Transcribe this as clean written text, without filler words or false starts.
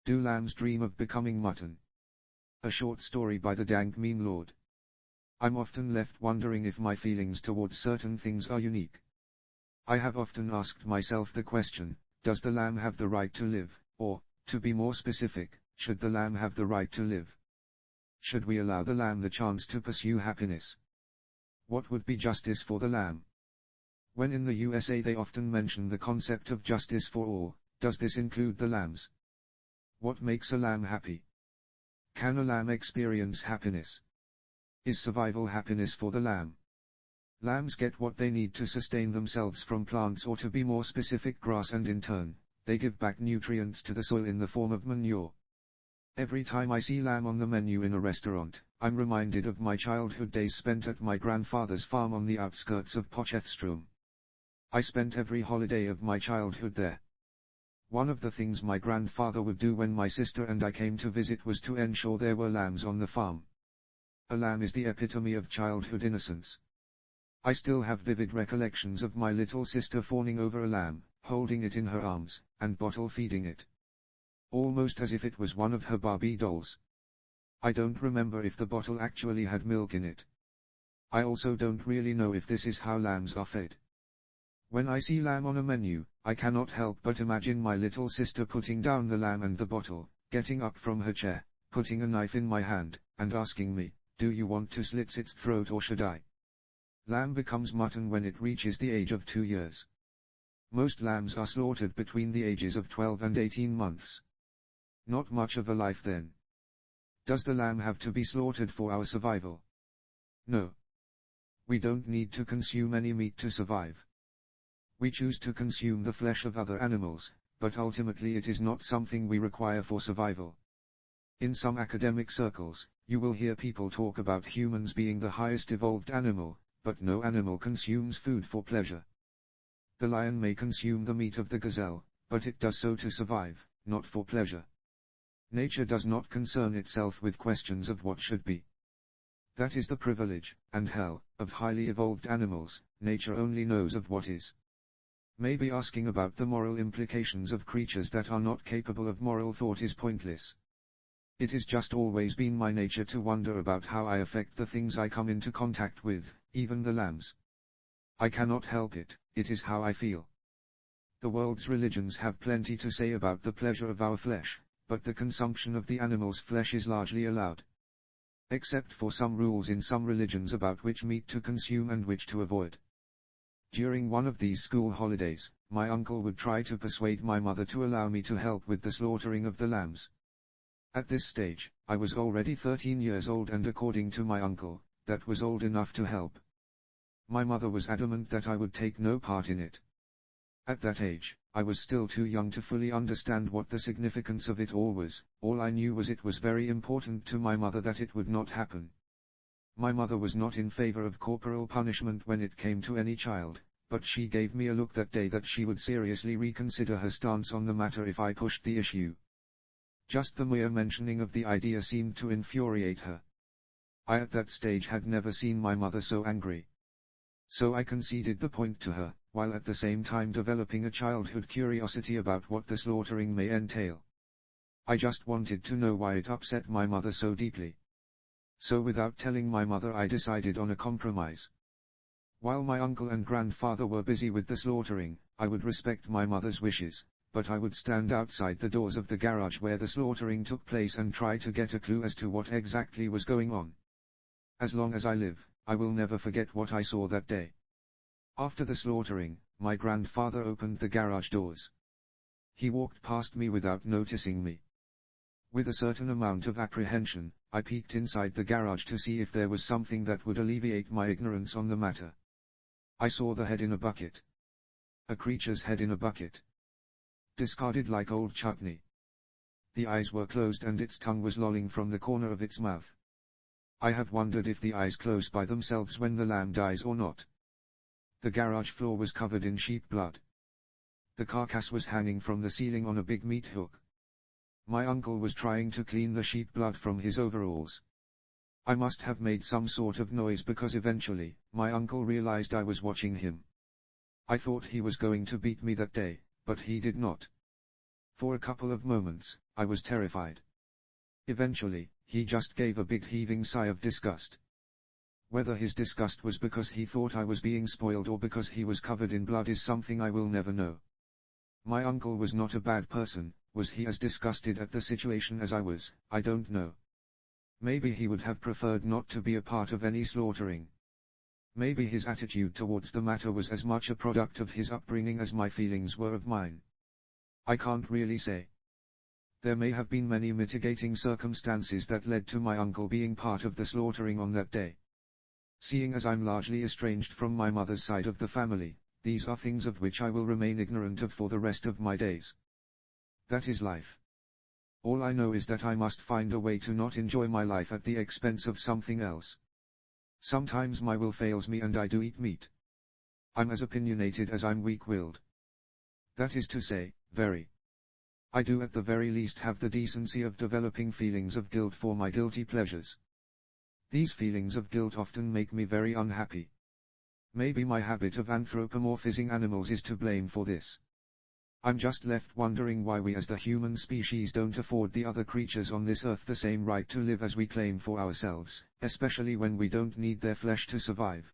Do lambs dream of becoming mutton? A short story by the dank meme lord. I'm often left wondering if my feelings towards certain things are unique. I have often asked myself the question, does the lamb have the right to live, or, to be more specific, should the lamb have the right to live? Should we allow the lamb the chance to pursue happiness? What would be justice for the lamb? When in the USA they often mention the concept of justice for all, does this include the lambs? What makes a lamb happy? Can a lamb experience happiness? Is survival happiness for the lamb? Lambs get what they need to sustain themselves from plants, or to be more specific, grass, and in turn, they give back nutrients to the soil in the form of manure. Every time I see lamb on the menu in a restaurant, I'm reminded of my childhood days spent at my grandfather's farm on the outskirts of Potchefstroom. I spent every holiday of my childhood there. One of the things my grandfather would do when my sister and I came to visit was to ensure there were lambs on the farm. A lamb is the epitome of childhood innocence. I still have vivid recollections of my little sister fawning over a lamb, holding it in her arms, and bottle feeding it. Almost as if it was one of her Barbie dolls. I don't remember if the bottle actually had milk in it. I also don't really know if this is how lambs are fed. When I see lamb on a menu, I cannot help but imagine my little sister putting down the lamb and the bottle, getting up from her chair, putting a knife in my hand, and asking me, "Do you want to slit its throat or should I?" Lamb becomes mutton when it reaches the age of 2 years. Most lambs are slaughtered between the ages of 12 and 18 months. Not much of a life then. Does the lamb have to be slaughtered for our survival? No. We don't need to consume any meat to survive. We choose to consume the flesh of other animals, but ultimately it is not something we require for survival. In some academic circles, you will hear people talk about humans being the highest evolved animal, but no animal consumes food for pleasure. The lion may consume the meat of the gazelle, but it does so to survive, not for pleasure. Nature does not concern itself with questions of what should be. That is the privilege, and hell, of highly evolved animals. Nature only knows of what is. Maybe asking about the moral implications of creatures that are not capable of moral thought is pointless. It has just always been my nature to wonder about how I affect the things I come into contact with, even the lambs. I cannot help it, it is how I feel. The world's religions have plenty to say about the pleasure of our flesh, but the consumption of the animal's flesh is largely allowed. Except for some rules in some religions about which meat to consume and which to avoid. During one of these school holidays, my uncle would try to persuade my mother to allow me to help with the slaughtering of the lambs. At this stage, I was already 13 years old, and according to my uncle, that was old enough to help. My mother was adamant that I would take no part in it. At that age, I was still too young to fully understand what the significance of it all was. All I knew was it was very important to my mother that it would not happen. My mother was not in favor of corporal punishment when it came to any child, but she gave me a look that day that she would seriously reconsider her stance on the matter if I pushed the issue. Just the mere mentioning of the idea seemed to infuriate her. I at that stage had never seen my mother so angry. So I conceded the point to her, while at the same time developing a childhood curiosity about what the slaughtering may entail. I just wanted to know why it upset my mother so deeply. So without telling my mother, I decided on a compromise. While my uncle and grandfather were busy with the slaughtering, I would respect my mother's wishes, but I would stand outside the doors of the garage where the slaughtering took place and try to get a clue as to what exactly was going on. As long as I live, I will never forget what I saw that day. After the slaughtering, my grandfather opened the garage doors. He walked past me without noticing me. With a certain amount of apprehension, I peeked inside the garage to see if there was something that would alleviate my ignorance on the matter. I saw the head in a bucket. A creature's head in a bucket. Discarded like old chutney. The eyes were closed and its tongue was lolling from the corner of its mouth. I have wondered if the eyes close by themselves when the lamb dies or not. The garage floor was covered in sheep blood. The carcass was hanging from the ceiling on a big meat hook. My uncle was trying to clean the sheep blood from his overalls. I must have made some sort of noise because eventually, my uncle realized I was watching him. I thought he was going to beat me that day, but he did not. For a couple of moments, I was terrified. Eventually, he just gave a big heaving sigh of disgust. Whether his disgust was because he thought I was being spoiled or because he was covered in blood is something I will never know. My uncle was not a bad person. Was he as disgusted at the situation as I was? I don't know. Maybe he would have preferred not to be a part of any slaughtering. Maybe his attitude towards the matter was as much a product of his upbringing as my feelings were of mine. I can't really say. There may have been many mitigating circumstances that led to my uncle being part of the slaughtering on that day. Seeing as I'm largely estranged from my mother's side of the family, these are things of which I will remain ignorant of for the rest of my days. That is life. All I know is that I must find a way to not enjoy my life at the expense of something else. Sometimes my will fails me and I do eat meat. I'm as opinionated as I'm weak-willed. That is to say, very. I do at the very least have the decency of developing feelings of guilt for my guilty pleasures. These feelings of guilt often make me very unhappy. Maybe my habit of anthropomorphizing animals is to blame for this. I'm just left wondering why we as the human species don't afford the other creatures on this earth the same right to live as we claim for ourselves, especially when we don't need their flesh to survive.